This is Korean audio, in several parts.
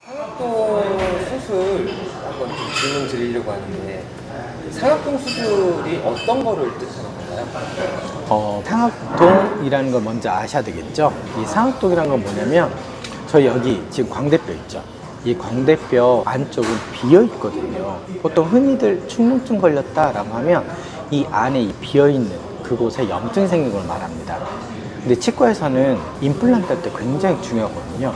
상악동 수술 한번 좀 질문 드리려고 하는데, 상악동 수술이 어떤 거를 뜻하는 건가요? 상악동이라는 걸 먼저 아셔야 되겠죠. 이 상악동이라는 건 뭐냐면, 저희 여기 지금 광대뼈 있죠. 이 광대뼈 안쪽은 비어 있거든요. 보통 흔히들 축농증 걸렸다라고 하면 이 안에 이 비어 있는 그곳에 염증이 생긴 걸 말합니다. 근데 치과에서는 임플란트 할 때 굉장히 중요하거든요.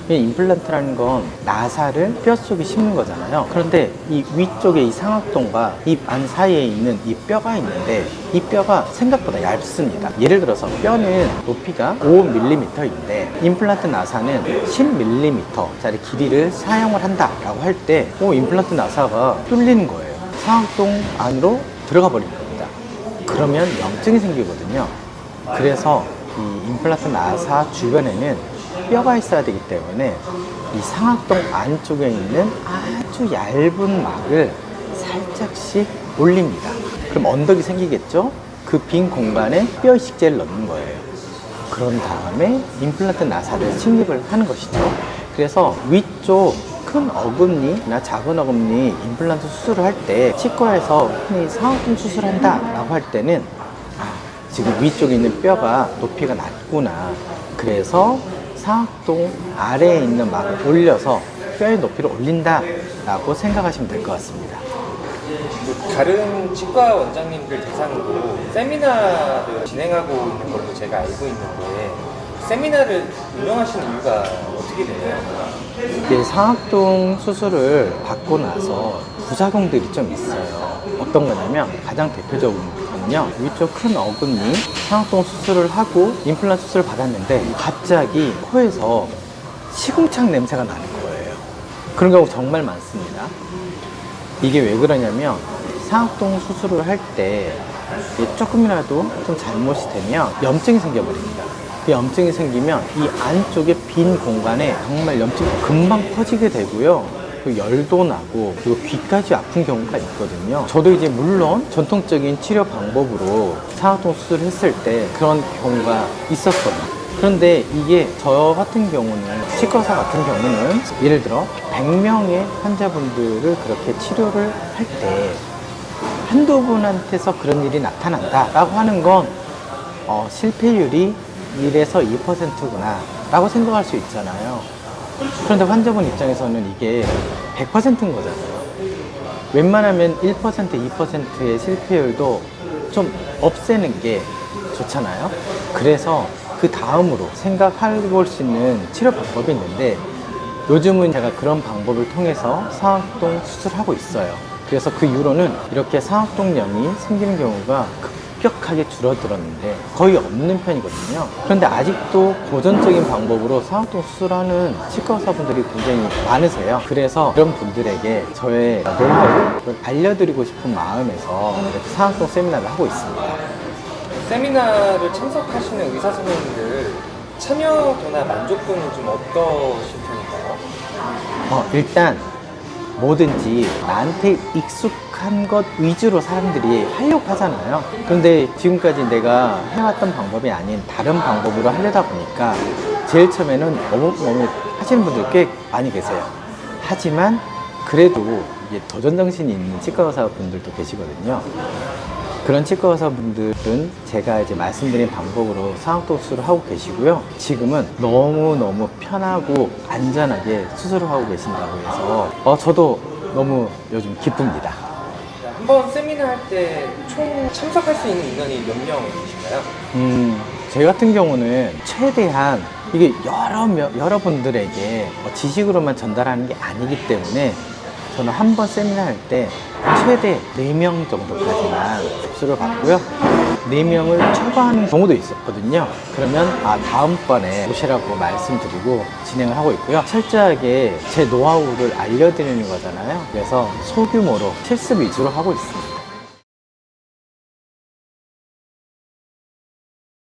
이 임플란트라는 건 나사를 뼈 속에 심는 거잖아요. 그런데 이 위쪽에 이 상악동과 입 안 사이에 있는 이 뼈가 있는데, 이 뼈가 생각보다 얇습니다. 예를 들어서 뼈는 높이가 5mm인데 임플란트 나사는 10mm짜리 길이를 사용을 한다라고 할 때 임플란트 나사가 뚫리는 거예요. 상악동 안으로 들어가 버린 겁니다. 그러면 염증이 생기거든요. 그래서 이 임플란트 나사 주변에는 뼈가 있어야 되기 때문에 이 상악동 안쪽에 있는 아주 얇은 막을 살짝씩 올립니다. 그럼 언덕이 생기겠죠? 그 빈 공간에 뼈 이식제를 넣는 거예요. 그런 다음에 임플란트 나사를 침입을 하는 것이죠. 그래서 위쪽 큰 어금니나 작은 어금니 임플란트 수술을 할 때 치과에서 흔히 상악동 수술한다 라고 할 때는 지금 위쪽에 있는 뼈가 높이가 낮구나, 그래서 상악동 아래에 있는 막을 올려서 뼈의 높이를 올린다 라고 생각하시면 될 것 같습니다. 다른 치과 원장님들 대상으로 세미나를 진행하고 있는 걸로 제가 알고 있는데, 세미나를 운영하시는 이유가 어떻게 되나요? 상악동 수술을 받고 나서 부작용들이 좀 있어요. 어떤 거냐면, 가장 대표적인 거는요, 위쪽 큰 어금니 상악동 수술을 하고 임플란트 수술을 받았는데 갑자기 코에서 시궁창 냄새가 나는 거예요. 그런 경우 정말 많습니다. 이게 왜 그러냐면, 상악동 수술을 할 때 조금이라도 좀 잘못이 되면 염증이 생겨버립니다. 그 염증이 생기면 이 안쪽에 빈 공간에 정말 염증이 금방 퍼지게 되고요. 열도 나고, 그리고 귀까지 아픈 경우가 있거든요. 저도 이제 물론 전통적인 치료 방법으로 상악동 수술을 했을 때 그런 경우가 있었어요. 그런데 이게 저 같은 경우는, 치과의사 같은 경우는 예를 들어 100명의 환자분들을 그렇게 치료를 할 때 한두 분한테서 그런 일이 나타난다 라고 하는 건 실패율이 1에서 2%구나 라고 생각할 수 있잖아요. 그런데 환자분 입장에서는 이게 100%인 거잖아요. 웬만하면 1%, 2%의 실패율도 좀 없애는 게 좋잖아요. 그래서 그 다음으로 생각해 볼 수 있는 치료 방법이 있는데, 요즘은 제가 그런 방법을 통해서 상악동 수술하고 있어요. 그래서 그 이후로는 이렇게 상악동염이 생기는 경우가 급격하게 줄어들었는데 거의 없는 편이거든요. 그런데 아직도 고전적인 방법으로 상악동 수술하는 치과 의사분들이 굉장히 많으세요. 그래서 그런 분들에게 저의 노하우를 알려드리고 싶은 마음에서 이렇게 상악동 세미나를 하고 있습니다. 세미나를 참석하시는 의사 선생님들 참여도나 만족도는 좀 어떠신 편인가요? 일단 뭐든지 나한테 익숙한 것 위주로 사람들이 하려고 하잖아요. 그런데 지금까지 내가 해왔던 방법이 아닌 다른 방법으로 하려다 보니까 제일 처음에는 어묵어묵 하시는 분들이 꽤 많이 계세요. 하지만 그래도 이게 도전정신이 있는 치과 의사분들도 계시거든요. 그런 치과 의사분들은 제가 이제 말씀드린 방법으로 상악동 수술을 하고 계시고요. 지금은 너무너무 편하고 안전하게 수술을 하고 계신다고 해서 저도 너무 요즘 기쁩니다. 한번 세미나 할 때 총 참석할 수 있는 인원이 몇 명이신가요? 저희 같은 경우는 최대한 이게 여러분들에게 지식으로만 전달하는 게 아니기 때문에, 저는 한 번 세미나 할 때 최대 4명 정도까지만 접수를 받고요. 4명을 초과하는 경우도 있었거든요. 그러면 다음번에 오시라고 말씀드리고 진행을 하고 있고요. 철저하게 제 노하우를 알려드리는 거잖아요. 그래서 소규모로 실습 위주로 하고 있습니다.